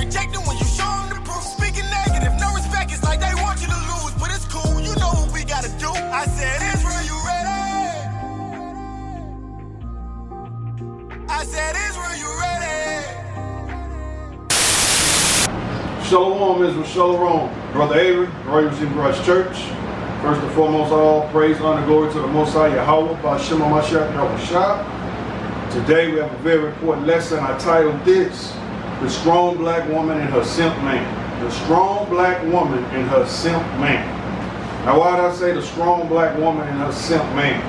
reject them when you show them the proof. Speaking negative, no respect, it's like they want you to lose. But it's cool, you know what we gotta do. I said, Israel, you ready? I said, Israel, you ready? Shalom, Israel, shalom. Brother Avery, Royal Redeemer Christ Church. First and foremost, all praise, honor, glory to the Most High Yahweh, Ba'Shem HaMashiach Yahushua. Today we have a very important lesson. I titled this, The Strong Black Woman and Her Simp Man. The Strong Black Woman and Her Simp Man. Now why did I say the strong black woman and her simp man?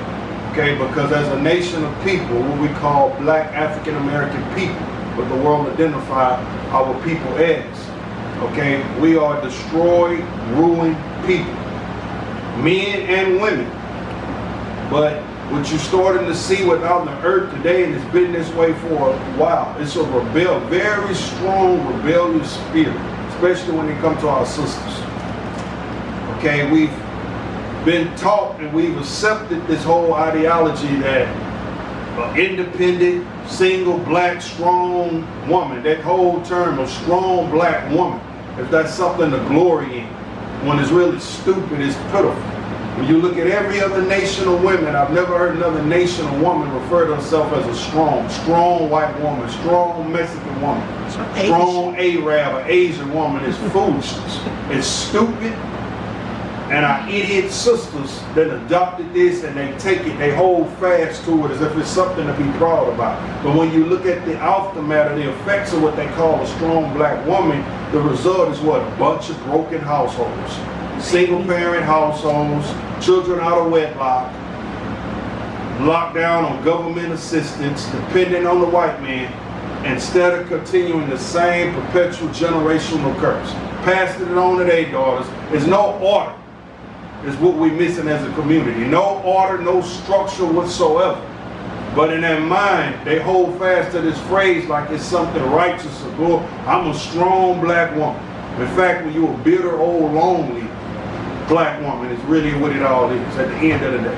Okay, because as a nation of people, what we call black African American people, what the world identify our people as, okay, we are destroyed, ruined people, men and women. But what you're starting to see without the earth today, and it's been this way for a while, it's a very strong rebellious spirit, especially when it comes to our sisters. Okay, we've been taught and we've accepted this whole ideology that independent, single, black, strong woman, that whole term of strong black woman, if that's something to glory in, when it's really stupid, it's pitiful. When you look at every other nation of women, I've never heard another nation of woman refer to herself as a strong white woman, strong Mexican woman, strong Arab or Asian woman. Is foolishness. It's stupid. And our idiot sisters that adopted this and they take it, they hold fast to it as if it's something to be proud about. But when you look at the aftermath, the effects of what they call a strong black woman, the result is what? A bunch of broken households. Single parent households, children out of wedlock, locked down on government assistance, dependent on the white man, instead of continuing the same perpetual generational curse. Passing it on to their daughters. There's no order. Is what we're missing as a community. No order, no structure whatsoever. But in their mind, they hold fast to this phrase like it's something righteous or good. I'm a strong black woman. In fact, when you're a bitter, old, lonely black woman, it's really what it all is at the end of the day.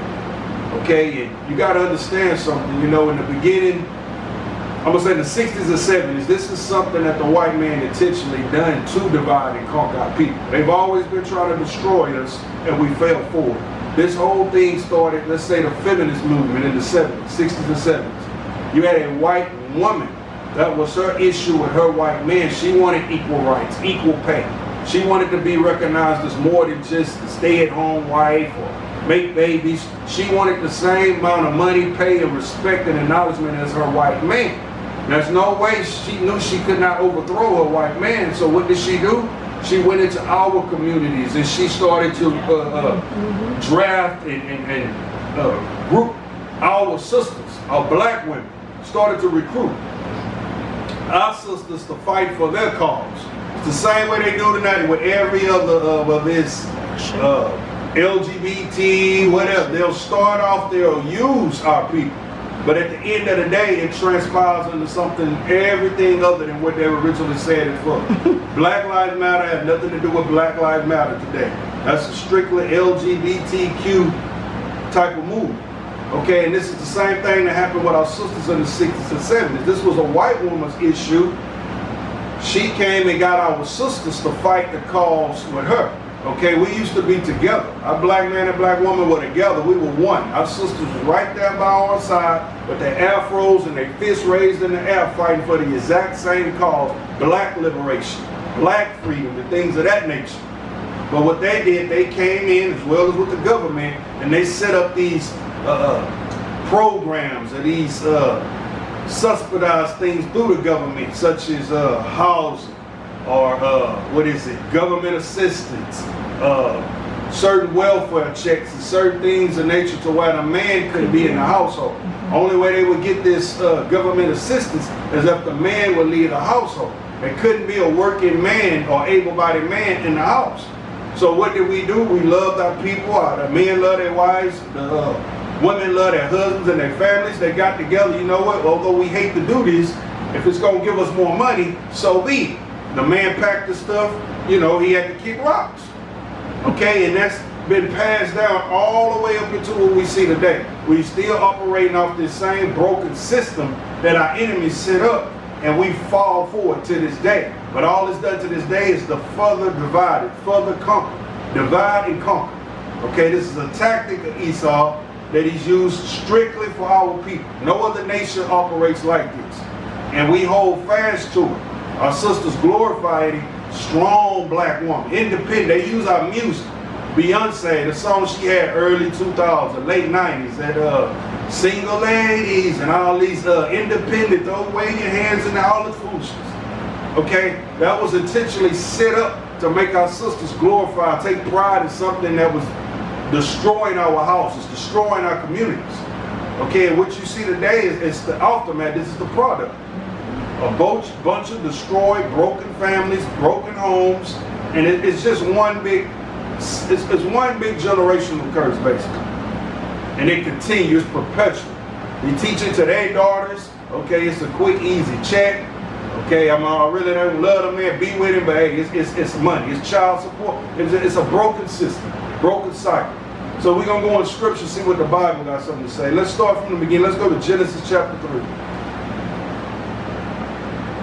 Okay, and you got to understand something. You know, in the beginning, I'm going to say in the 60s and 70s, this is something that the white man intentionally done to divide and conquer our people. They've always been trying to destroy us, and we fell forward. This whole thing started, let's say, the feminist movement in the 70s, 60s and 70s. You had a white woman. That was her issue with her white man. She wanted equal rights, equal pay. She wanted to be recognized as more than just a stay-at-home wife or make babies. She wanted the same amount of money, pay, and respect and acknowledgement as her white man. There's no way. She knew she could not overthrow her white man. So what did she do? She went into our communities and she started to draft and group our sisters, our black women, started to recruit our sisters to fight for their cause. It's the same way they do tonight with every other, whether it's LGBT, whatever. They'll start off, they'll use our people. But at the end of the day, it transpires into something, everything other than what they originally said it for. Black Lives Matter has nothing to do with Black Lives Matter today. That's a strictly LGBTQ type of movement. Okay, and this is the same thing that happened with our sisters in the 60s and 70s. This was a white woman's issue. She came and got our sisters to fight the cause with her. Okay, we used to be together. Our black man and black woman were together. We were one. Our sisters were right there by our side with their afros and their fists raised in the air fighting for the exact same cause, black liberation, black freedom, and things of that nature. But what they did, they came in as well as with the government and they set up these programs or these subsidized things through the government, such as housing, or government assistance, certain welfare checks and certain things of nature to where the man couldn't be in the household. Only way they would get this government assistance is if the man would leave the household. There couldn't be a working man or able-bodied man in the house. So what did we do? We loved our people. The men loved their wives. The women loved their husbands and their families. They got together. You know what? Although we hate to do this, if it's going to give us more money, so be it. The man packed the stuff, you know, he had to kick rocks. Okay, and that's been passed down all the way up into what we see today. We still operating off this same broken system that our enemies set up, and we fall for it to this day. But all it's done to this day is to further divide it, further conquer, divide and conquer. Okay, this is a tactic of Esau that he's used strictly for our people. No other nation operates like this. And we hold fast to it. Our sisters glorify a strong black woman, independent. They use our music. Beyonce, the song she had early 2000s, late 90s, that single ladies and all these independent, don't wave your hands and all this foolishness. Okay, that was intentionally set up to make our sisters glorify, take pride in something that was destroying our houses, destroying our communities. Okay, and what you see today is the aftermath. This is the product. A bunch of destroyed, broken families, broken homes, and it's just one big, it's one big generational curse, basically. And it continues perpetually. They teach it to their daughters. Okay, it's a quick, easy check. Okay, I really don't love the man, be with him, but hey, it's money, it's child support. It's a broken system, broken cycle. So we're going to go in scripture, see what the Bible got something to say. Let's start from the beginning. Let's go to Genesis chapter 3.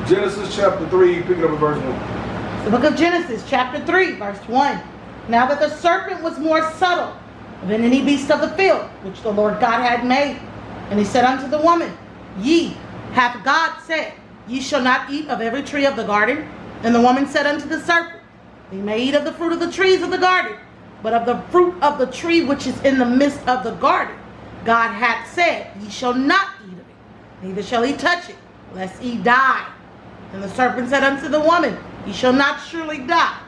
Genesis chapter 3, pick it up at verse 1. The book of Genesis chapter 3, verse 1. Now that the serpent was more subtle than any beast of the field, which the Lord God had made. And he said unto the woman, Ye, hath God said, Ye shall not eat of every tree of the garden? And the woman said unto the serpent, Ye may eat of the fruit of the trees of the garden, but of the fruit of the tree which is in the midst of the garden, God hath said, Ye shall not eat of it, neither shall ye touch it, lest ye die. And the serpent said unto the woman, Ye shall not surely die.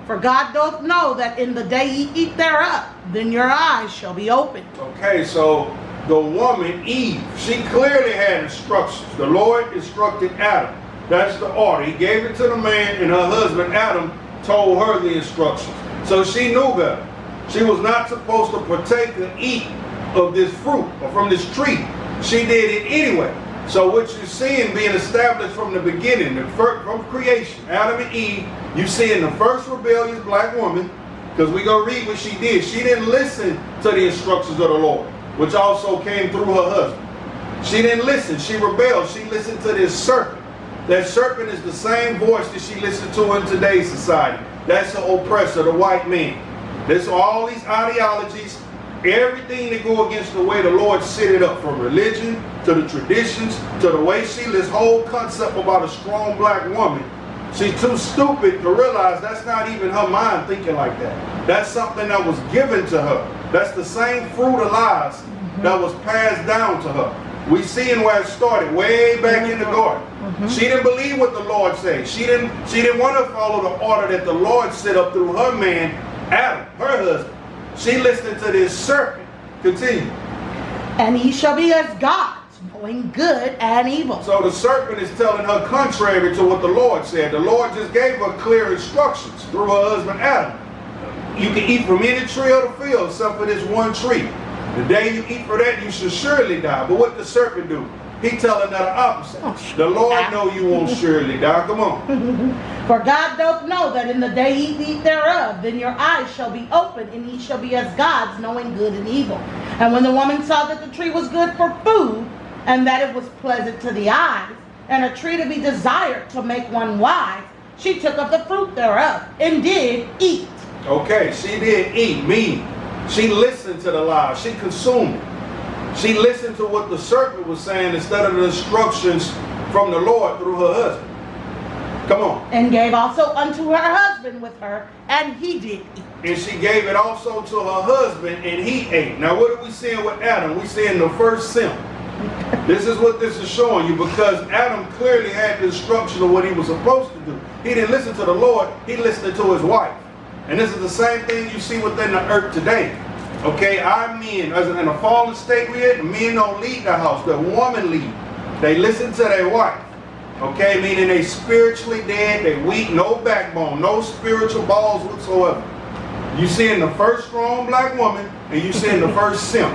For God doth know that in the day ye eat thereof, then your eyes shall be opened. Okay, so the woman, Eve, she clearly had instructions. The Lord instructed Adam. That's the order. He gave it to the man, and her husband, Adam, told her the instructions. So she knew better. She was not supposed to partake or eat of this fruit or from this tree. She did it anyway. So what you're seeing being established from the beginning, from creation, Adam and Eve, you see in the first rebellious black woman, because we're going to read what she did. She didn't listen to the instructions of the Lord, which also came through her husband. She didn't listen. She rebelled. She listened to this serpent. That serpent is the same voice that she listened to in today's society. That's the oppressor, the white man. There's all these ideologies, everything that go against the way the Lord set it up, from religion to the traditions to the way she, this whole concept about a strong black woman. She's too stupid to realize that's not even her mind thinking like that. That's something that was given to her. That's the same fruit of lies that was passed down to her. We seeing where it started, way back in the garden. She didn't believe what the Lord said. She didn't want to follow the order that the Lord set up through her man, Adam, her husband. She listened to this serpent. Continue. And ye shall be as gods, knowing good and evil. So the serpent is telling her contrary to what the Lord said. The Lord just gave her clear instructions through her husband Adam. You can eat from any tree of the field except for this one tree. The day you eat for that, you shall surely die. But what the serpent do? He telling her the opposite. The Lord know you won't surely die. Come on. For God doth know that in the day ye eat thereof, then your eyes shall be opened, and ye shall be as gods, knowing good and evil. And when the woman saw that the tree was good for food, and that it was pleasant to the eyes, and a tree to be desired to make one wise, she took of the fruit thereof, and did eat. Okay, she did eat, meaning she listened to the lies. She consumed it. She listened to what the serpent was saying instead of the instructions from the Lord through her husband. Come on. And gave also unto her husband with her, and he did eat. And she gave it also to her husband, and he ate. Now what are we seeing with Adam? We seeing the first simp. This is what this is showing you, because Adam clearly had the instruction of what he was supposed to do. He didn't listen to the Lord, he listened to his wife. And this is the same thing you see within the earth today. Okay, our men, as in a fallen state we in, men don't lead the house, the woman lead. They listen to their wife. Okay, meaning they spiritually dead, they weak, no backbone, no spiritual balls whatsoever. You seeing the first strong black woman, and you seeing the first simp.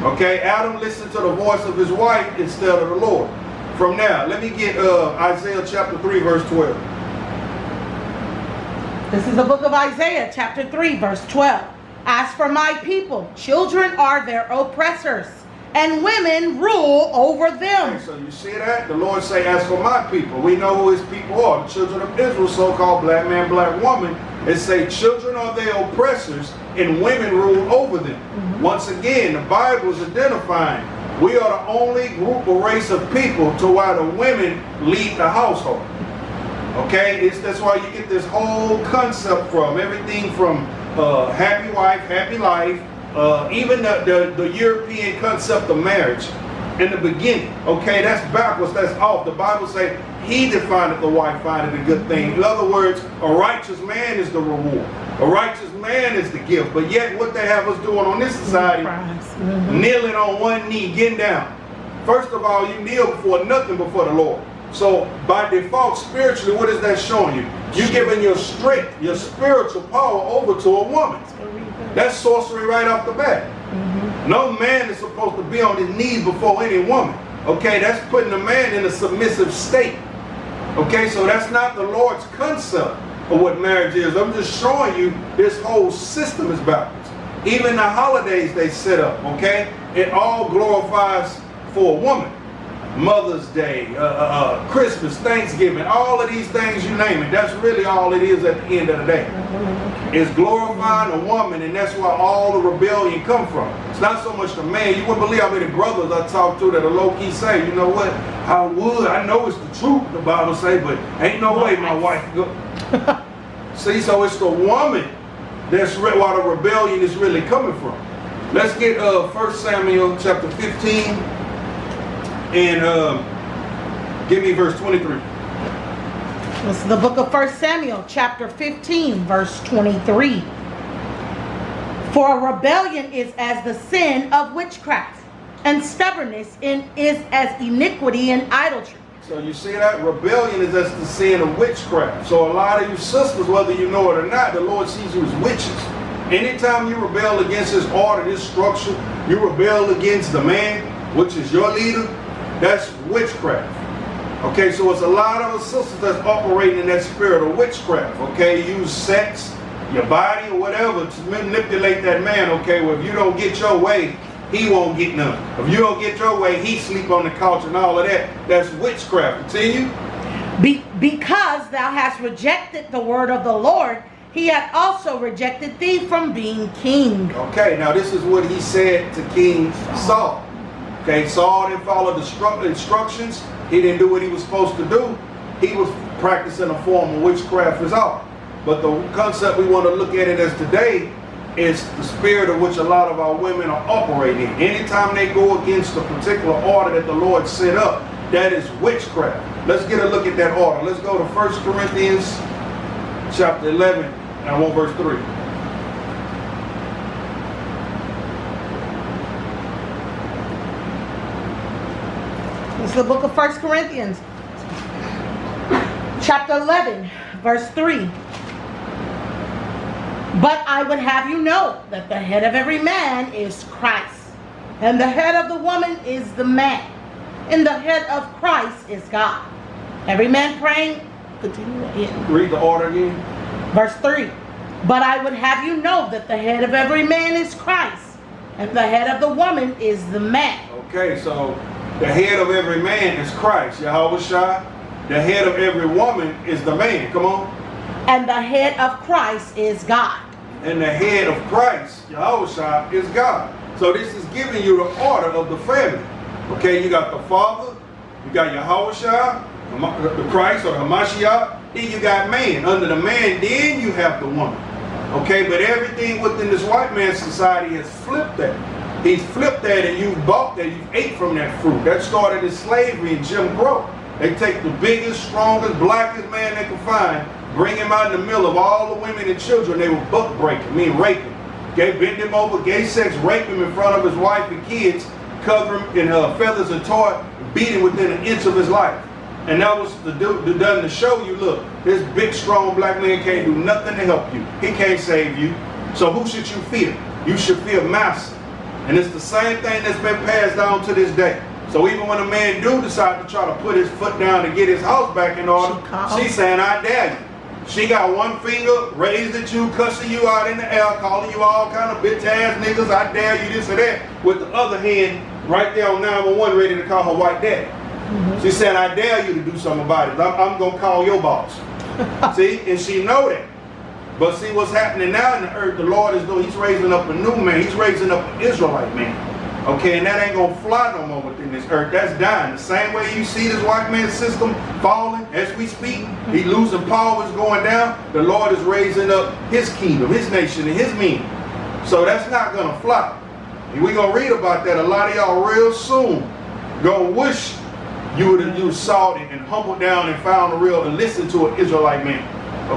Okay, Adam listened to the voice of his wife instead of the Lord. From now, let me get Isaiah chapter 3, verse 12. This is the book of Isaiah, chapter 3, verse 12. As for my people, children are their oppressors, and women rule over them. Okay, so you see that? The Lord say, as for my people, we know who his people are. The children of Israel, so-called black man, black woman. It say children are their oppressors and women rule over them. Once again, the Bible is identifying we are the only group or race of people to why the women lead the household. Okay, that's why you get this whole concept from everything from happy wife, happy life, even the European concept of marriage in the beginning. Okay, that's backwards, that's off. The Bible says he defined the wife finding a good thing. In other words, a righteous man is the reward. A righteous man is the gift. But yet what they have us doing on this society, kneeling on one knee, getting down. First of all, you kneel before nothing before the Lord. So by default, spiritually, what is that showing you? You're giving your strength, your spiritual power over to a woman. That's sorcery right off the bat. No man is supposed to be on his knees before any woman. Okay, that's putting a man in a submissive state. Okay, so that's not the Lord's concept of what marriage is. I'm just showing you this whole system is backwards. Even the holidays they set up, okay, it all glorifies for a woman. Mother's Day, Christmas, Thanksgiving, all of these things, you name it. That's really all it is at the end of the day. It's glorifying a woman, and that's where all the rebellion come from. It's not so much the man. You wouldn't believe how many brothers I talk to that are low-key say, you know what, I know it's the truth, the Bible say, but ain't no way my wife go. See, so it's the woman that's where the rebellion is really coming from. Let's get 1 Samuel chapter 15. And give me verse 23. This is the book of 1 Samuel, chapter 15, verse 23. For a rebellion is as the sin of witchcraft, and stubbornness is as iniquity and idolatry. So you see that? Rebellion is as the sin of witchcraft. So a lot of you sisters, whether you know it or not, the Lord sees you as witches. Anytime you rebel against his order, his structure, you rebel against the man, which is your leader, that's witchcraft. Okay, so it's a lot of us sisters that's operating in that spirit of witchcraft. Okay, use sex, your body, or whatever to manipulate that man. Okay, well, if you don't get your way, he won't get none. If you don't get your way, he sleep on the couch and all of that. That's witchcraft. Continue. Because thou hast rejected the word of the Lord, he hath also rejected thee from being king. Okay, now this is what he said to King Saul. Okay, Saul didn't follow the instructions. He didn't do what he was supposed to do. He was practicing a form of witchcraft as all. But the concept we want to look at it as today is the spirit of which a lot of our women are operating. Anytime they go against a particular order that the Lord set up, that is witchcraft. Let's get a look at that order. Let's go to 1 Corinthians chapter 11, and I want verse 3. It's the book of 1 Corinthians, chapter 11, verse 3. But I would have you know that the head of every man is Christ, and the head of the woman is the man, and the head of Christ is God. Every man praying, continue. Yeah. Read the order again. Verse 3. But I would have you know that the head of every man is Christ, and the head of the woman is the man. Okay, so the head of every man is Christ, Yahweh Shai. The head of every woman is the man. Come on. And the head of Christ is God. And the head of Christ, Yahweh Shai, is God. So this is giving you the order of the family. Okay, you got the Father, you got Yahweh Shai, the Christ or the Hamashiach, then you got man. Under the man, then you have the woman. Okay, but everything within this white man's society has flipped that. He's flipped that, and you bought that, you ate from that fruit. That started as slavery and Jim Crow. They take the biggest, strongest, blackest man they can find, bring him out in the middle of all the women and children. They were buck breaking, meaning raping. Bend him over, gay sex, rape him in front of his wife and kids, cover him in feathers and toy, beat him within an inch of his life. And that was done to show you, look, this big, strong black man can't do nothing to help you. He can't save you. So who should you fear? You should fear master. And it's the same thing that's been passed down to this day. So even when a man do decide to try to put his foot down to get his house back in order, she's saying, I dare you. She got one finger raised at you, cussing you out in the air, calling you all kind of bitch ass niggas, I dare you, this or that. With the other hand, right there on 911 ready to call her white daddy. She said, I dare you to do something about it. I'm going to call your boss. See, and she know that. But see what's happening now in the earth, the Lord is doing, he's raising up a new man. He's raising up an Israelite man. Okay, and that ain't going to fly no more within this earth. That's dying. The same way you see this white man system falling as we speak, he losing power, is going down. The Lord is raising up his kingdom, his nation, and his men. So that's not going to fly. And we're going to read about that. A lot of y'all real soon going to wish you would have saw it and humbled down and found a real and listened to an Israelite man.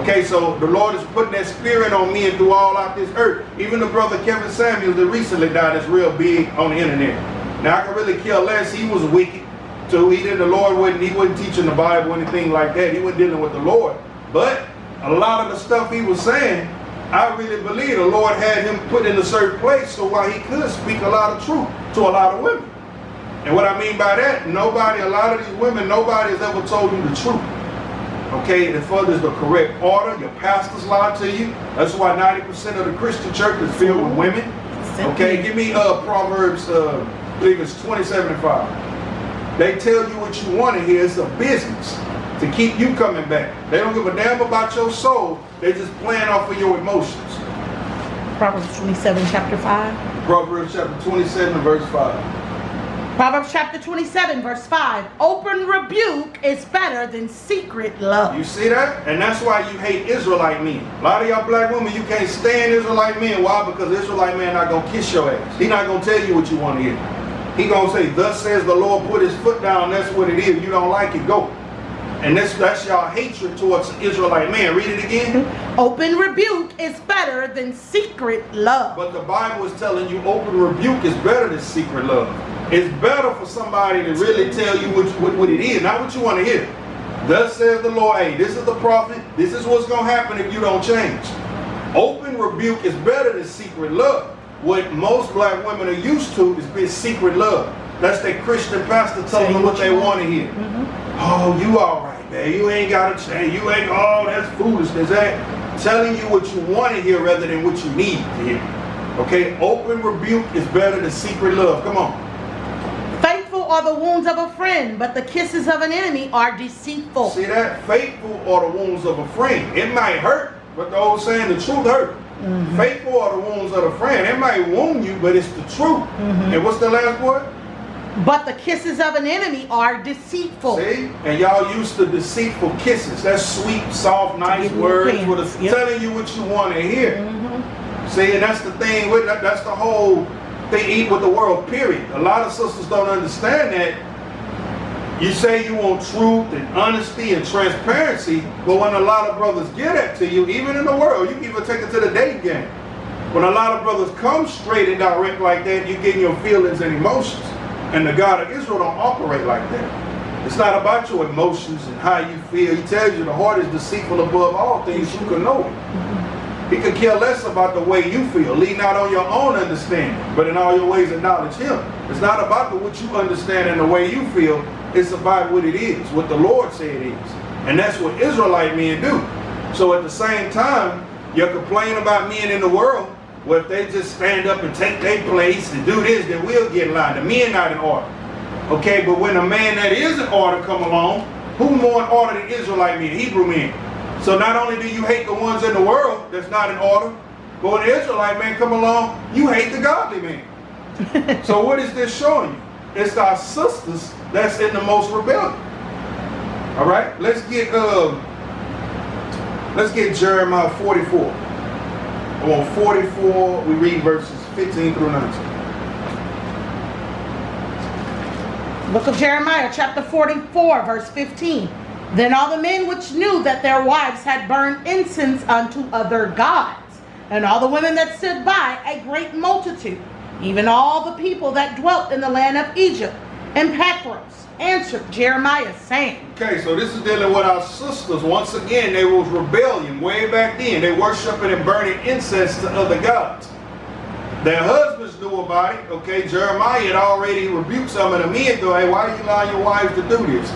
Okay, so the Lord is putting that spirit on me and through all out this earth. Even the brother Kevin Samuels that recently died is real big on the internet. Now I can really care less. He was wicked. So the Lord wasn't teaching the Bible or anything like that. He wasn't dealing with the Lord. But a lot of the stuff he was saying, I really believe the Lord had him put in a certain place so while he could speak a lot of truth to a lot of women. And what I mean by that, a lot of these women, nobody has ever told you the truth. Okay, as far as the correct order, your pastors lie to you. That's why 90% of the Christian church is filled with women. Okay, give me Proverbs, I believe it's 27:5. They tell you what you want to hear. It's a business to keep you coming back. They don't give a damn about your soul. They just playing off of your emotions. Proverbs 27, chapter 5. Proverbs chapter 27, verse 5. Proverbs chapter 27, verse 5. Open rebuke is better than secret love. You see that? And that's why you hate Israelite men. A lot of y'all black women, you can't stand Israelite men. Why? Because Israelite man not going to kiss your ass. He not going to tell you what you want to hear. He going to say, thus says the Lord, put his foot down. That's what it is. You don't like it, go. And that's y'all hatred towards Israelite man. Read it again. Open rebuke is better than secret love. But the Bible is telling you open rebuke is better than secret love. It's better for somebody to really tell you what it is, not what you want to hear. Thus says the Lord, hey, this is the prophet. This is what's going to happen if you don't change. Open rebuke is better than secret love. What most black women are used to is being secret love. That's their Christian pastor telling them what they want to hear. Oh, you all right, man. You ain't got to change. You ain't, oh, that's foolishness. That telling you what you want to hear rather than what you need to hear. Okay, open rebuke is better than secret love. Come on. Faithful are the wounds of a friend, but the kisses of an enemy are deceitful. See that? Faithful are the wounds of a friend. It might hurt, but the old saying, the truth hurt. Faithful are the wounds of a friend. It might wound you, but it's the truth. And what's the last word? But the kisses of an enemy are deceitful. See? And y'all used to deceitful kisses. That's sweet, soft, nice words with telling you what you want to hear. See, and that's the thing with that. That's the whole thing, eat with the world, period. A lot of sisters don't understand that. You say you want truth and honesty and transparency, but when a lot of brothers get that to you, even in the world, you can even take it to the dating game. When a lot of brothers come straight and direct like that, you get your feelings and emotions. And the God of Israel don't operate like that. It's not about your emotions and how you feel. He tells you the heart is deceitful above all things. You can know it. He could care less about the way you feel. Lean not on your own understanding, but in all your ways acknowledge him. It's not about what you understand and the way you feel. It's about what it is, what the Lord said it is. And that's what Israelite men do. So at the same time, you're complaining about men in the world. Well, if they just stand up and take their place and do this, then we'll get in line. The men not in order. Okay, but when a man that is in order come along, who more in order than Israelite men, Hebrew men? So not only do you hate the ones in the world that's not in order, but when the Israelite man come along, you hate the godly man. So what is this showing you? It's our sisters that's in the most rebellion. All right, let's get Jeremiah 44. On 44, we read verses 15 through 19. Book of Jeremiah, chapter 44, verse 15. Then all the men which knew that their wives had burned incense unto other gods, and all the women that stood by, a great multitude, even all the people that dwelt in the land of Egypt, and Pathros, answered Jeremiah, saying. Okay, so this is dealing with our sisters. Once again, there was rebellion way back then. They worshiping and burning incense to other gods. Their husbands knew about it. Okay, Jeremiah had already rebuked some of the men, though. Hey, why do you allow your wives to do this?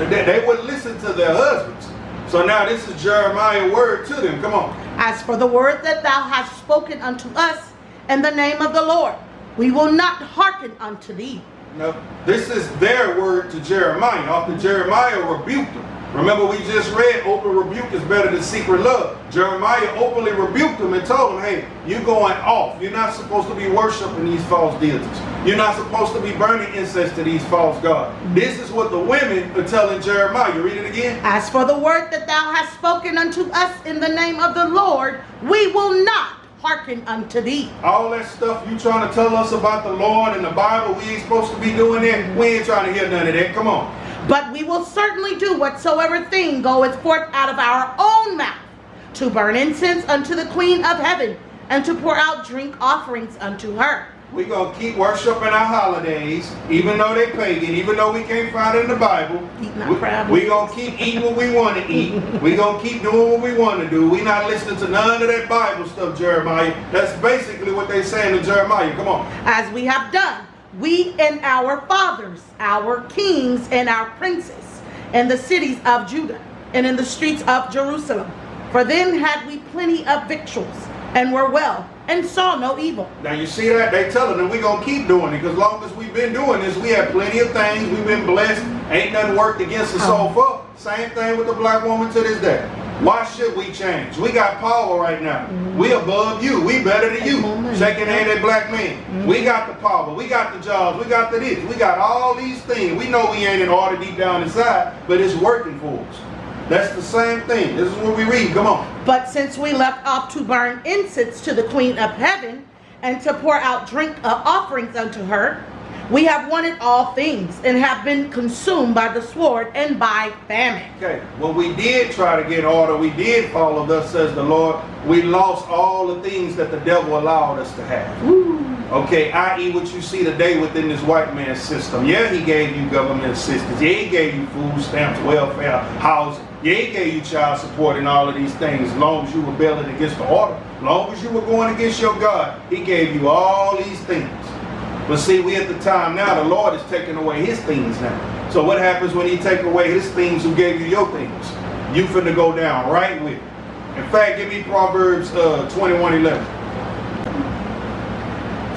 They wouldn't listen to their husbands. So now this is Jeremiah's word to them. Come on. As for the word that thou hast spoken unto us in the name of the Lord, we will not hearken unto thee. Now, this is their word to Jeremiah. After Jeremiah rebuked them. Remember, we just read open rebuke is better than secret love. Jeremiah openly rebuked them and told them, hey, you're going off. You're not supposed to be worshiping these false deities. You're not supposed to be burning incense to these false gods. This is what the women are telling Jeremiah. You read it again? As for the word that thou hast spoken unto us in the name of the Lord, we will not hearken unto thee. All that stuff you trying to tell us about the Lord and the Bible, we ain't supposed to be doing that. We ain't trying to hear none of that. Come on. But we will certainly do whatsoever thing goeth forth out of our own mouth, to burn incense unto the Queen of heaven, and to pour out drink offerings unto her. We're going to keep worshiping our holidays, even though they pagan, even though we can't find it in the Bible. We're going to keep eating what we want to eat. We're going to keep doing what we want to do. We're not listening to none of that Bible stuff, Jeremiah. That's basically what they're saying to Jeremiah. Come on. As we have done, we and our fathers, our kings and our princes, in the cities of Judah and in the streets of Jerusalem. For then had we plenty of victuals, and were well, and saw no evil. Now you see that? They telling them we're going to keep doing it, because as long as we've been doing this, we have plenty of things. We've been blessed. Ain't nothing worked against us so far. Same thing with the black woman to this day. Why should we change? We got power right now. We above you. We better than you. Shaking hand at black men. We got the power. We got the jobs. We got the this. We got all these things. We know we ain't in order deep down inside, but it's working for us. That's the same thing. This is what we read. Come on. But since we left off to burn incense to the Queen of heaven, and to pour out drink offerings unto her, we have wanted all things, and have been consumed by the sword and by famine. Okay, well, we did try to get order. We did follow, thus says the Lord. We lost all the things that the devil allowed us to have. Okay, i.e. what you see today within this white man's system. Yeah, he gave you government assistance. Yeah, he gave you food stamps, welfare, housing. Yeah, he gave you child support and all of these things. As long as you were rebelling against the order, as long as you were going against your God, he gave you all these things. But see, we at the time now, the Lord is taking away his things now. So what happens when he take away his things who gave you your things? You finna go down right with it. In fact, give me Proverbs 21:11.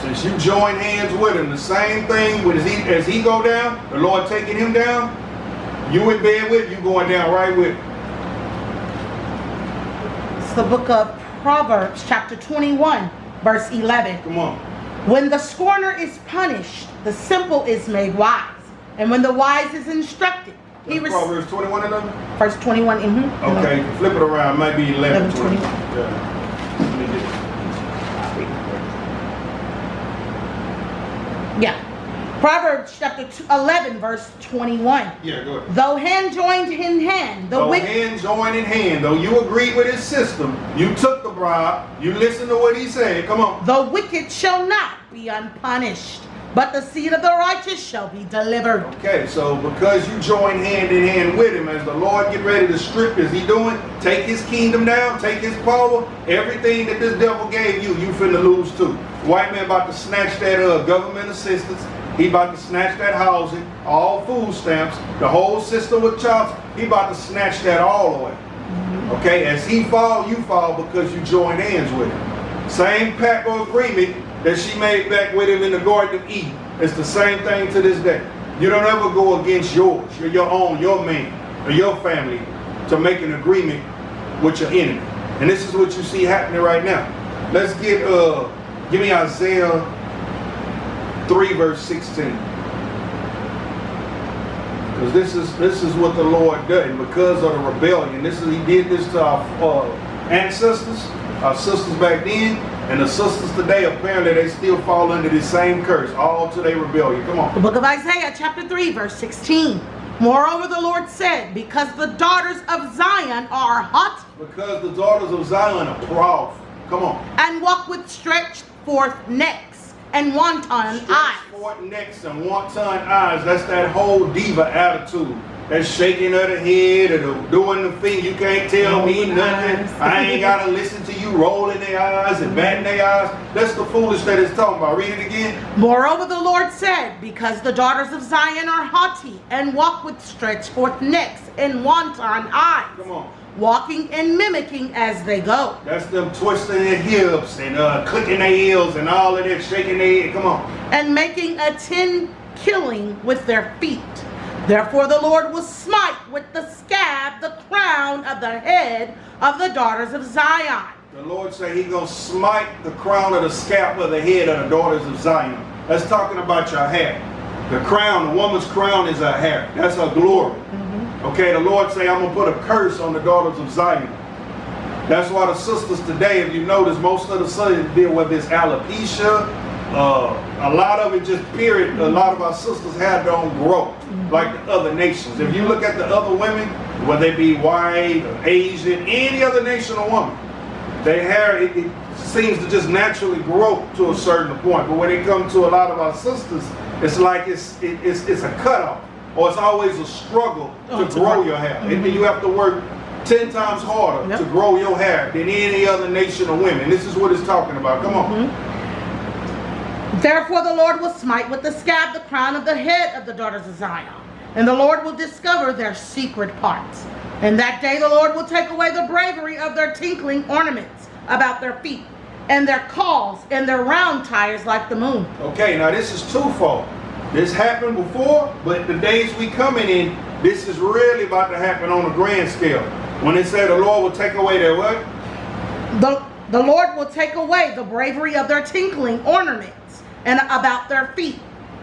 Since you join hands with him, the same thing with as he go down, the Lord taking him down, you in bed with, you going down right with him. It's the book of Proverbs, chapter 21, verse 11. Come on. When the scorner is punished, the simple is made wise. And when the wise is instructed, he receives. Proverbs 21:11? Verse 21. Okay, flip it around. Might be 11:20. Yeah. Proverbs chapter 11, verse 21. Yeah, go ahead. Though hand joined in hand, hand joined in hand, though you agreed with his system, you took the bribe, you listened to what he said. Come on. The wicked shall not be unpunished, but the seed of the righteous shall be delivered. Okay, so because you join hand in hand with him, as the Lord get ready to strip, is he doing? Take his kingdom down, take his power, everything that this devil gave you, you finna lose too. White man about to snatch that government assistance. He about to snatch that housing, all food stamps, the whole system with chops. He about to snatch that all away. Okay, as he fall, you fall because you join hands with him. Same pact or agreement that she made back with him in the Garden of Eden. It's the same thing to this day. You don't ever go against yours, your own, your man, or your family to make an agreement with your enemy. And this is what you see happening right now. Let's get, give me Isaiah 3 verse 16. Because this is what the Lord did. And because of the rebellion, he did this to our ancestors, our sisters back then, and the sisters today. Apparently they still fall under this same curse, all to their rebellion. Come on. The book of Isaiah chapter 3 verse 16. Moreover, the Lord said, because the daughters of Zion are hot. Because the daughters of Zion are proud. Come on. And walk with stretched forth necks and wanton eyes. Stretched forth necks and wanton eyes. That's that whole diva attitude. That shaking of the head or doing the thing. You can't tell me nothing. I ain't got to listen to you rolling their eyes and batting their eyes. That's the foolish that it's talking about. Read it again. Moreover, the Lord said, because the daughters of Zion are haughty and walk with stretched forth necks and wanton eyes. Come on. walking and mimicking as they go. That's them twisting their hips and clicking their heels and all of that, shaking their head. Come on. And making a killing with their feet. Therefore the Lord will smite with the scab the crown of the head of the daughters of Zion. The Lord say He gonna smite the crown of the scalp of the head of the daughters of Zion. That's talking about your hair. The crown, the woman's crown is her hair. That's her glory. Okay, the Lord say, I'm going to put a curse on the daughters of Zion. That's why the sisters today, if you notice, most of the sisters deal with this alopecia. A lot of it just period. A lot of our sisters' hair don't grow like the other nations. If you look at the other women, whether they be white or Asian, any other nation or woman, their hair, it seems to just naturally grow to a certain point. But when it comes to a lot of our sisters, it's like it's a cutoff. Or it's always a struggle to grow your hair. You have to work 10 times harder to grow your hair than any other nation of women. This is what it's talking about. Come on. Therefore the Lord will smite with the scab the crown of the head of the daughters of Zion. And the Lord will discover their secret parts. And that day the Lord will take away the bravery of their tinkling ornaments about their feet, and their calls, and their round tires like the moon. Okay, now this is twofold. This happened before, but the days we coming in, this is really about to happen on a grand scale. When it said the Lord will take away their what? The Lord will take away the bravery of their tinkling ornaments and about their feet,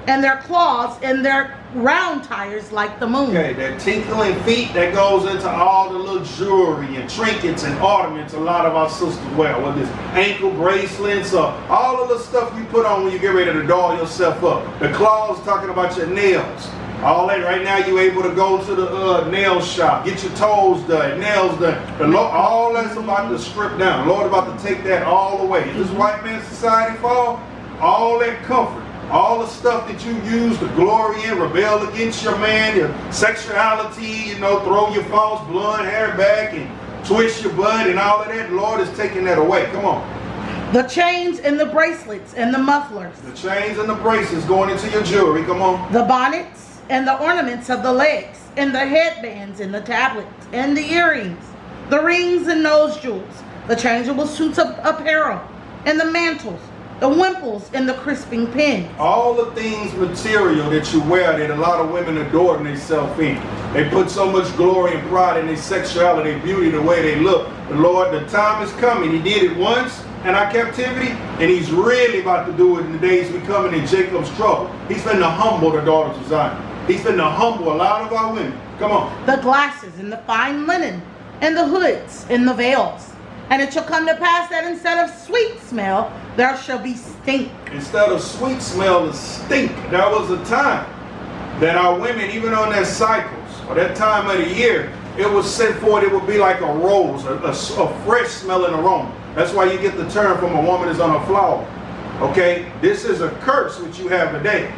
and their claws, and their round tires like the moon. Okay, that tinkling feet, that goes into all the little jewelry and trinkets and ornaments a lot of our sisters wear, whether it's ankle bracelets or all of the stuff you put on when you get ready to doll yourself up. The claws talking about your nails. All that right now you able to go to the nail shop, get your toes done, nails done. The Lord, all that's about to strip down. The Lord about to take that all away. Is this white man society fall? All that comfort. All the stuff that you use to glory in, rebel against your man, your sexuality, throw your false blonde hair back and twist your butt and all of that, the Lord is taking that away. Come on. The chains and the bracelets and the mufflers. The chains and the bracelets going into your jewelry. Come on. The bonnets and the ornaments of the legs, and the headbands and the tablets and the earrings, the rings and nose jewels, the changeable suits of apparel, and the mantles, the wimples and the crisping pins. All the things material that you wear that a lot of women adore themselves in. They put so much glory and pride in their sexuality, their beauty, the way they look. The Lord, the time is coming. He did it once in our captivity, and He's really about to do it in the days we coming in Jacob's trouble. He's finna humble the daughters of Zion. He's finna humble a lot of our women. Come on. The glasses and the fine linen, and the hoods and the veils. And it shall come to pass that instead of sweet smell, there shall be stink. Instead of sweet smell, is stink. There was a time that our women, even on their cycles, or that time of the year, it was sent forth, it would be like a rose, a fresh smelling aroma. That's why you get the term from a woman is on a flower. Okay? This is a curse which you have today.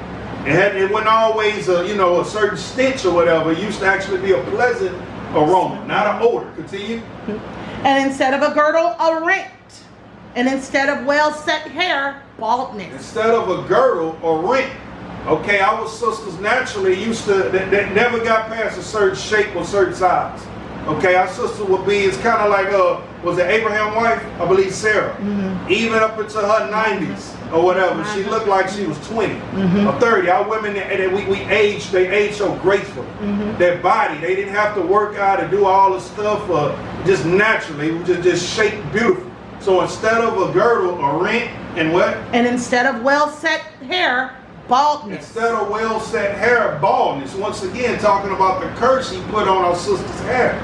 It wasn't always a certain stench or whatever. It used to actually be a pleasant aroma, not an odor. Continue. And instead of a girdle, a rent. And instead of well-set hair, baldness. Instead of a girdle, a rent. Okay, our sisters naturally used to, they never got past a certain shape or certain size. Okay, our sister would be, it's kind of like, was it Abraham's wife? I believe Sarah. Even up into her 90s or whatever, she looked like she was 20 or 30. Our women, we aged, they aged so gracefully. Their body, they didn't have to work out and do all the stuff just naturally, just shaped beautiful. So instead of a girdle, a rent, and what? And instead of well-set hair, baldness. Instead of well-set hair, baldness. Once again, talking about the curse He put on our sister's hair.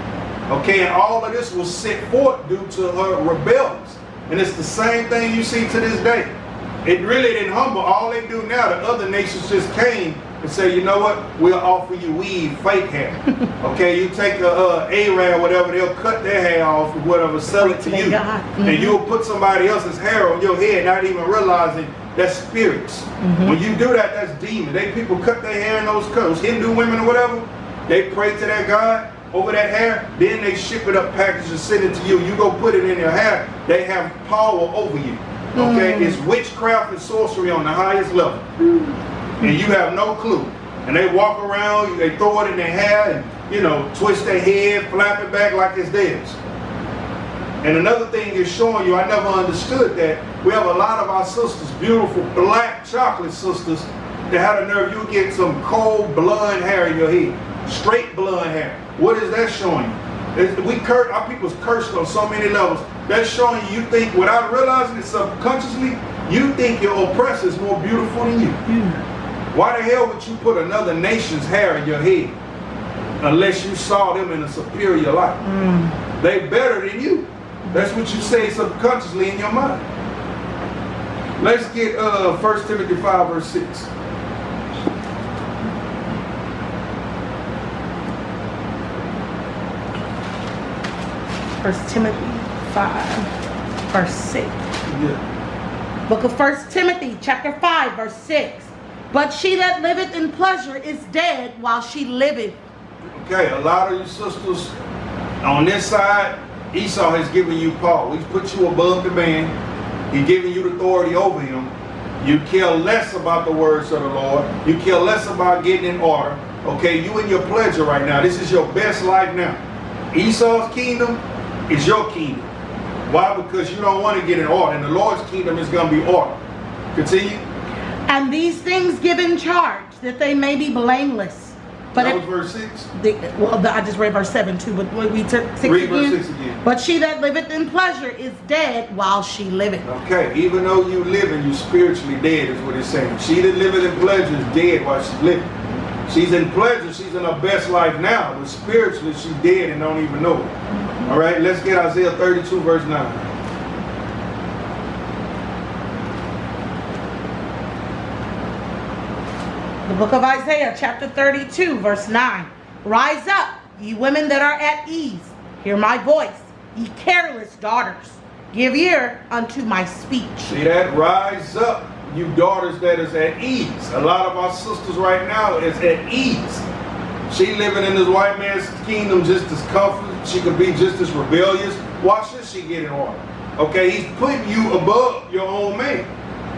Okay, and all of this was set forth due to her rebellions. And it's the same thing you see to this day. It really didn't humble. All they do now, the other nations just came and say, you know what, we'll offer you weave, fake hair. Okay, you take a Arab or whatever, they'll cut their hair off or whatever, sell it to you. And you'll put somebody else's hair on your head, not even realizing that's spirits. When you do that, that's demon. People cut their hair in those colors. Hindu women or whatever, they pray to their God over that hair, then they ship it up packaged and send it to you. You go put it in your hair, they have power over you. Okay, it's witchcraft and sorcery on the highest level. And you have no clue. And they walk around, they throw it in their hair, and twist their head, flap it back like it's theirs. And another thing is showing you, I never understood that. We have a lot of our sisters, beautiful black chocolate sisters, that had a nerve. You get some cold blonde hair in your head, straight blonde hair. What is that showing you? Our people's cursed on so many levels. That's showing you think, without realizing it subconsciously, you think your oppressor is more beautiful than you. Why the hell would you put another nation's hair in your head unless you saw them in a superior light? They better than you. That's what you say subconsciously in your mind. Let's get 1 Timothy 5 verse 6. First Timothy 5 verse 6. Yeah. Book of 1 Timothy chapter 5 verse 6. But she that liveth in pleasure is dead while she liveth. Okay, a lot of you sisters on this side, Esau has given you Paul. He's put you above the man. He's giving you the authority over him. You care less about the words of the Lord. You care less about getting in order. Okay, you in your pleasure right now. This is your best life now. Esau's kingdom is your kingdom. Why? Because you don't want to get in order. And the Lord's kingdom is going to be order. Continue. And these things give in charge, that they may be blameless. But that was verse 6? I just read verse 7 too, but we took 6 Read again. Verse 6 again. But she that liveth in pleasure is dead while she liveth. Okay, even though you living, you spiritually dead is what it's saying. She that liveth in pleasure is dead while she's living. She's in pleasure, she's in her best life now, but spiritually she's dead and don't even know it. All right, let's get Isaiah 32 verse 9. The book of Isaiah, chapter 32, verse 9. Rise up, ye women that are at ease. Hear my voice, ye careless daughters. Give ear unto my speech. See that? Rise up, you daughters that is at ease. A lot of our sisters right now is at ease. She living in this white man's kingdom just as comfortable. She could be just as rebellious. Why should she get in order? Okay, he's putting you above your own man.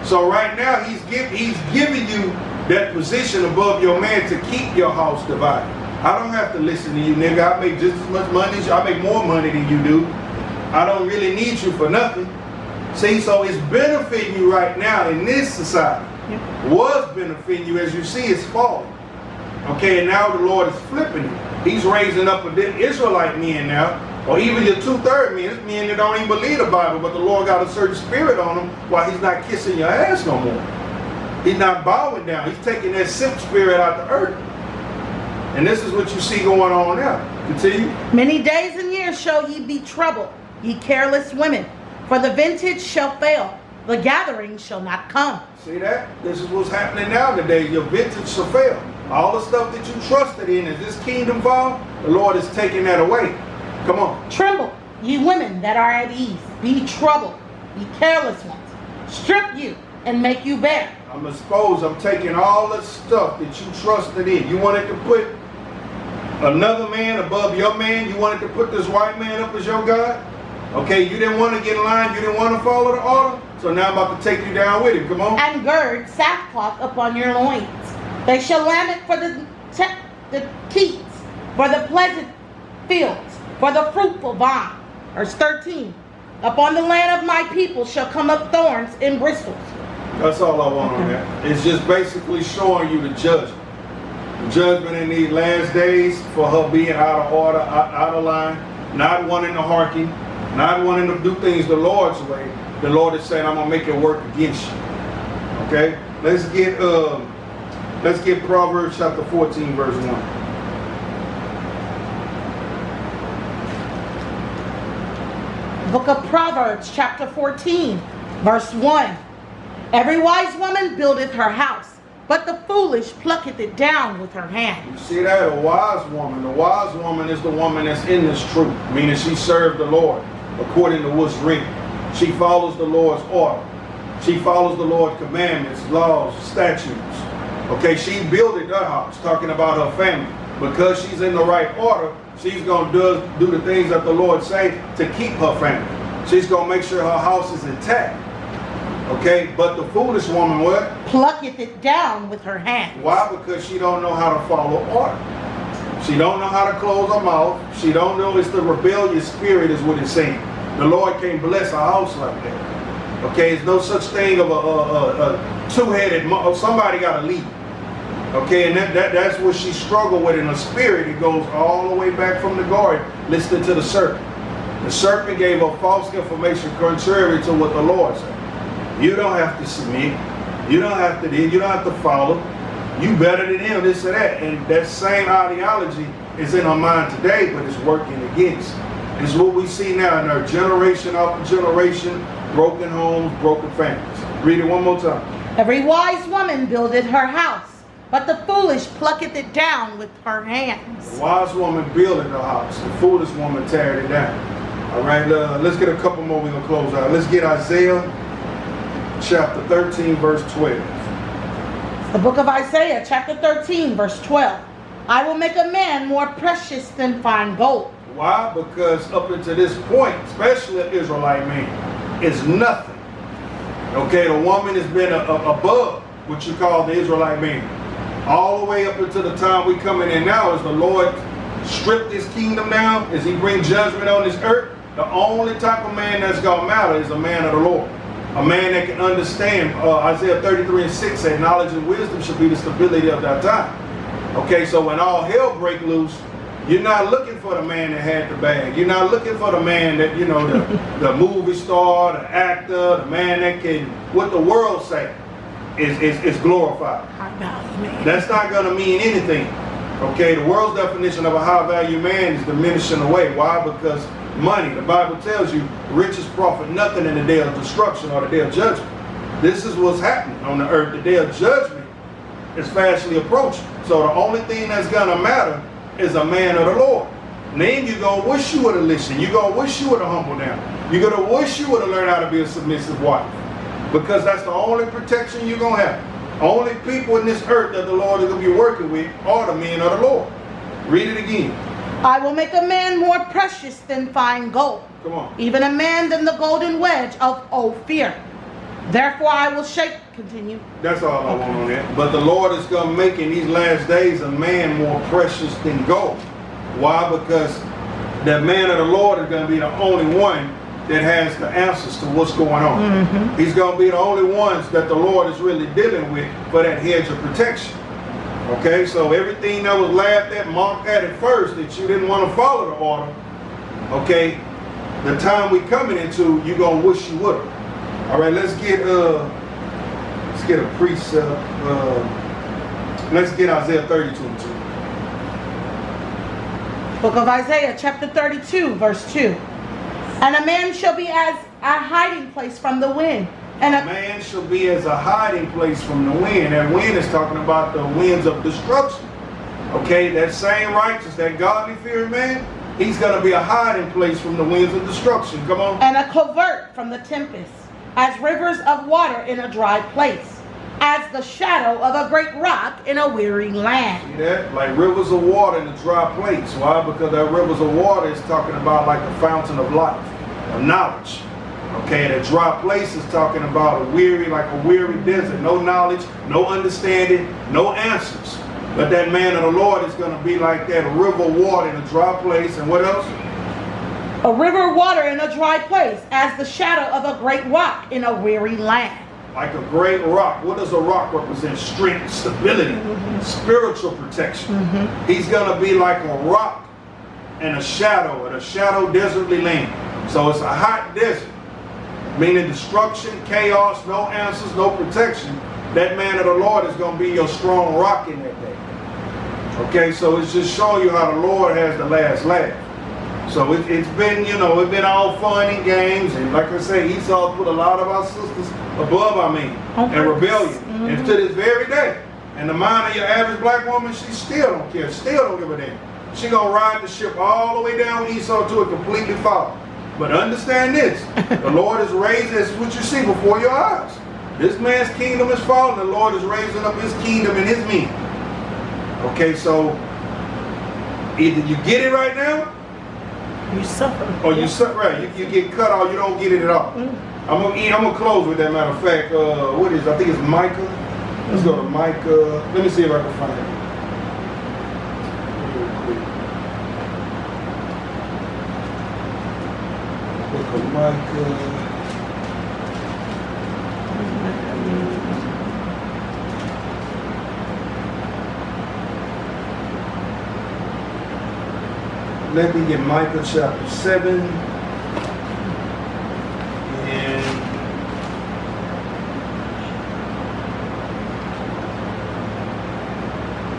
So right now he's giving you that position above your man to keep your house divided. I don't have to listen to you, nigga. I make just as much money as you. I make more money than you do. I don't really need you for nothing. See, so it's benefiting you right now in this society. Was benefiting you, as you see, it's falling. Okay, and now the Lord is flipping it. He's raising up a Israelite men now, or even your 2/3 men, it's men that don't even believe the Bible, but the Lord got a certain spirit on them while he's not kissing your ass no more. He's not bowing down. He's taking that simp spirit out the earth. And this is what you see going on now. Continue. Many days and years shall ye be troubled, ye careless women, for the vintage shall fail, the gathering shall not come. See that? This is what's happening nowadays. Your vintage shall fail. All the stuff that you trusted in, as this kingdom fall, the Lord is taking that away. Come on. Tremble, ye women that are at ease. Be troubled, ye careless ones. Strip you and make you bare. I'm exposed. I'm taking all the stuff that you trusted in. You wanted to put another man above your man. You wanted to put this white man up as your God. Okay, you didn't want to get in line. You didn't want to follow the order. So now I'm about to take you down with him. Come on. And gird sackcloth upon your loins. They shall lament for the teats, for the pleasant fields, for the fruitful vine. Verse 13. Upon the land of my people shall come up thorns and bristles. That's all I want on that. It's just basically showing you the judgment. The judgment in these last days for her being out of order, out of line, not wanting to hearken, not wanting to do things the Lord's way. The Lord is saying, I'm going to make it work against you. Okay? Let's get Proverbs chapter 14, verse 1. Book of Proverbs, chapter 14, verse 1. Every wise woman buildeth her house, but the foolish plucketh it down with her hand. You see that? A wise woman. The wise woman is the woman that's in this truth, meaning she served the Lord according to what's written. She follows the Lord's order. She follows the Lord's commandments, laws, statutes. Okay, she builded her house, talking about her family. Because she's in the right order, she's going to do the things that the Lord say to keep her family. She's going to make sure her house is intact. Okay, but the foolish woman, what? Plucketh it down with her hand. Why? Because she don't know how to follow order. She don't know how to close her mouth. She don't know it's the rebellious spirit is what it's saying. The Lord can't bless a house like that. Okay, there's no such thing of a two-headed, somebody got to lead. Okay, and that's what she struggled with in her spirit. It goes all the way back from the garden, listening to the serpent. The serpent gave her false information contrary to what the Lord said. You don't have to submit. You don't have to do. You don't have to follow. You better than him, this or that. And that same ideology is in our mind today, but it's working against. It's what we see now in our generation after generation, broken homes, broken families. Read it one more time. Every wise woman builded her house, but the foolish plucketh it down with her hands. The wise woman builded her house. The foolish woman teared it down. All right, let's get a couple more. We're going to close out. Let's get Isaiah chapter 13, verse 12. The book of Isaiah, chapter 13, verse 12. I will make a man more precious than fine gold. Why? Because up until this point, especially an Israelite man, is nothing. Okay, the woman has been above what you call the Israelite man. All the way up until the time we coming in now, as the Lord stripped his kingdom down, as he brings judgment on this earth, the only type of man that's going to matter is a man of the Lord. A man that can understand. Isaiah 33 and 6 said, knowledge and wisdom should be the stability of that time. Okay, so when all hell break loose, you're not looking for the man that had the bag. You're not looking for the man that, you know, the movie star, the actor, the man that can, what the world say is glorified. High value man. That's not going to mean anything. Okay, the world's definition of a high value man is diminishing away. Why? Because money, the Bible tells you, riches profit nothing in the day of destruction or the day of judgment. This is what's happening on the earth. The day of judgment is fastly approaching. So the only thing that's going to matter is a man of the Lord. And then you're going to wish you would have listened. You're going to wish you would have humbled down. You're going to wish you would have learned how to be a submissive wife. Because that's the only protection you're going to have. Only people in this earth that the Lord is going to be working with are the men of the Lord. Read it again. I will make a man more precious than fine gold. Come on. Even a man than the golden wedge of Ophir. Therefore I will shake. Continue. That's all I want on that. But the Lord is going to make in these last days a man more precious than gold. Why? Because that man of the Lord is going to be the only one that has the answers to what's going on. Mm-hmm. He's going to be the only ones that the Lord is really dealing with for that hedge of protection. Okay, so everything that was laughed at, mocked at first, that you didn't want to follow the order, okay, the time we coming into, you're going to wish you would have. All right, let's get a precept. Let's get Isaiah 32 and 2. Book of Isaiah, chapter 32, verse 2. And a man shall be as a hiding place from the wind. And a man shall be as a hiding place from the wind. That wind is talking about the winds of destruction. Okay, that same righteous, that godly fearing man, he's going to be a hiding place from the winds of destruction. Come on. And a covert from the tempest, as rivers of water in a dry place, as the shadow of a great rock in a weary land. See that? Like rivers of water in a dry place. Why? Because that rivers of water is talking about like the fountain of life, of knowledge. Okay, that dry place is talking about a weary, like a weary desert. No knowledge, no understanding, no answers. But that man of the Lord is going to be like that river of water in a dry place. And what else? A river of water in a dry place, as the shadow of a great rock in a weary land. Like a great rock. What does a rock represent? Strength, stability, spiritual protection. He's going to be like a rock in a shadow desertly land. So it's a hot desert, meaning destruction, chaos, no answers, no protection. That man of the Lord is going to be your strong rock in that day. Okay, so it's just showing you how the Lord has the last laugh. So it's been, you know, it's been all fun and games, and like I say, Esau put a lot of our sisters above our men and rebellion, and to this very day. And the mind of your average black woman, she still don't care, still don't give a damn. She gonna ride the ship all the way down with Esau to it completely fall. But understand this, the Lord is raising, this is what you see before your eyes. This man's kingdom is falling, the Lord is raising up his kingdom and his men. Okay, so either you get it right now, you suffer. or you suffer, right, you get cut off, you don't get it at all. I'm gonna close with that, matter of fact. What is it? I think it's Micah. Let's go to Micah. Let me see if I can find it real quick. Micah. Let me get Micah chapter 7. And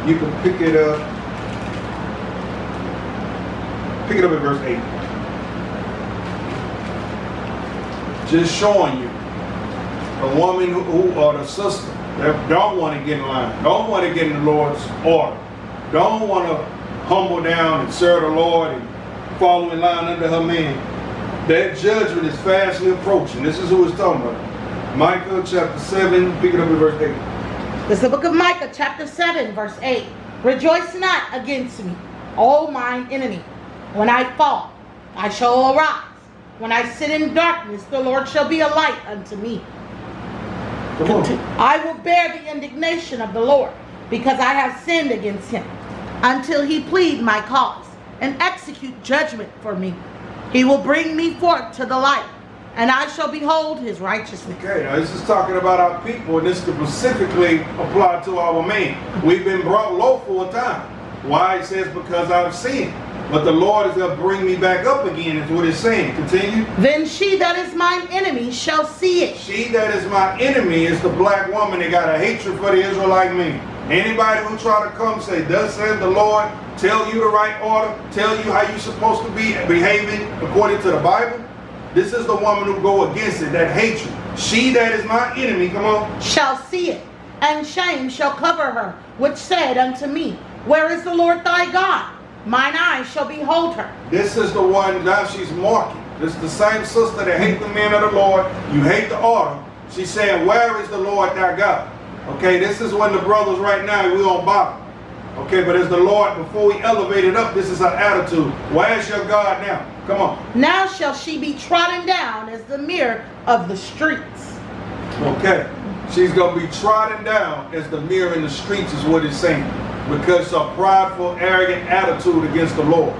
you can pick it up. Pick it up at verse 8. Just showing you a woman who or the sister that don't want to get in line, don't want to get in the Lord's order, don't want to humble down and serve the Lord and follow in line under her man. That judgment is fastly approaching. This is who it's talking about. Micah chapter 7, pick it up at verse 8. This is the book of Micah chapter 7 verse 8. Rejoice not against me, O mine enemy. When I fall, I shall arise. When I sit in darkness, the Lord shall be a light unto me. I will bear the indignation of the Lord, because I have sinned against him, until he plead my cause and execute judgment for me. He will bring me forth to the light, and I shall behold his righteousness. Okay, now this is talking about our people, and this could specifically apply to our man. We've been brought low for a time. Why? It says, because I've sinned. But the Lord is going to bring me back up again, is what it's saying. Continue. Then she that is mine enemy shall see it. She that is my enemy is the black woman that got a hatred for the Israelite man. Anybody who try to come say, thus says the Lord, tell you the right order, tell you how you're supposed to be behaving according to the Bible, this is the woman who go against it, that hatred. She that is my enemy, come on, shall see it, and shame shall cover her, which said unto me, where is the Lord thy God? Mine eyes shall behold her. This is the one, now she's marking. This is the same sister that hate the man of the Lord. You hate the order. She's saying, where is the Lord thy God? Okay, this is when the brothers right now, we on bottom. Okay, but as the Lord, before we elevated up, this is her attitude. Where's your God now? Come on. Now shall she be trodden down as the mirror of the streets. Okay, she's going to be trodden down as the mirror in the streets is what it's saying. Because of prideful, arrogant attitude against the Lord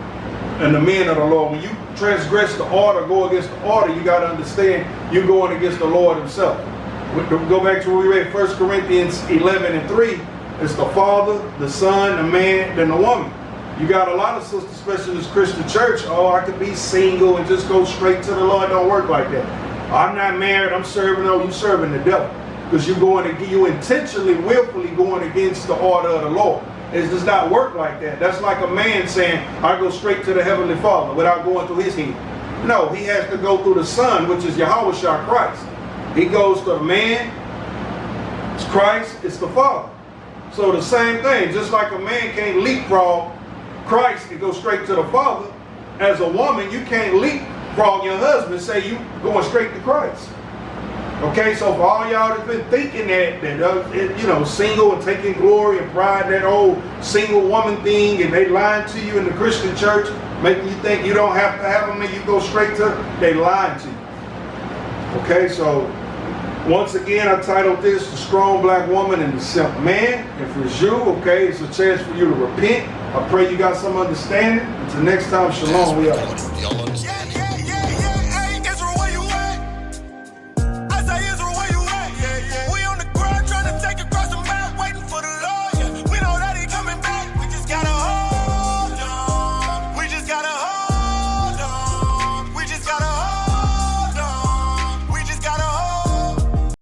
and the men of the Lord. When you transgress the order, go against the order, you got to understand you're going against the Lord himself. Go back to what we read, 1 Corinthians 11:3. It's the Father, the Son, the man, then the woman. You got a lot of sisters, especially in this Christian church, oh, I could be single and just go straight to the Lord. It don't work like that. I'm not married, I'm serving, no, you serving the devil. Because you intentionally, willfully going against the order of the Lord. It does not work like that. That's like a man saying, I go straight to the Heavenly Father without going through his hand. No, he has to go through the Son, which is Yahushua Christ. He goes to the man, it's Christ, it's the Father. So the same thing, just like a man can't leapfrog Christ and go straight to the Father, as a woman, you can't leapfrog your husband and say you going straight to Christ. Okay, so for all y'all that's been thinking that single and taking glory and pride, that old single woman thing, and they lying to you in the Christian church, making you think you don't have to have them and you go straight to, they lying to you. Okay, so once again, I titled this The Strong Black Woman and the Simp Man. If it's you, okay, it's a chance for you to repent. I pray you got some understanding. Until next time, shalom. We out.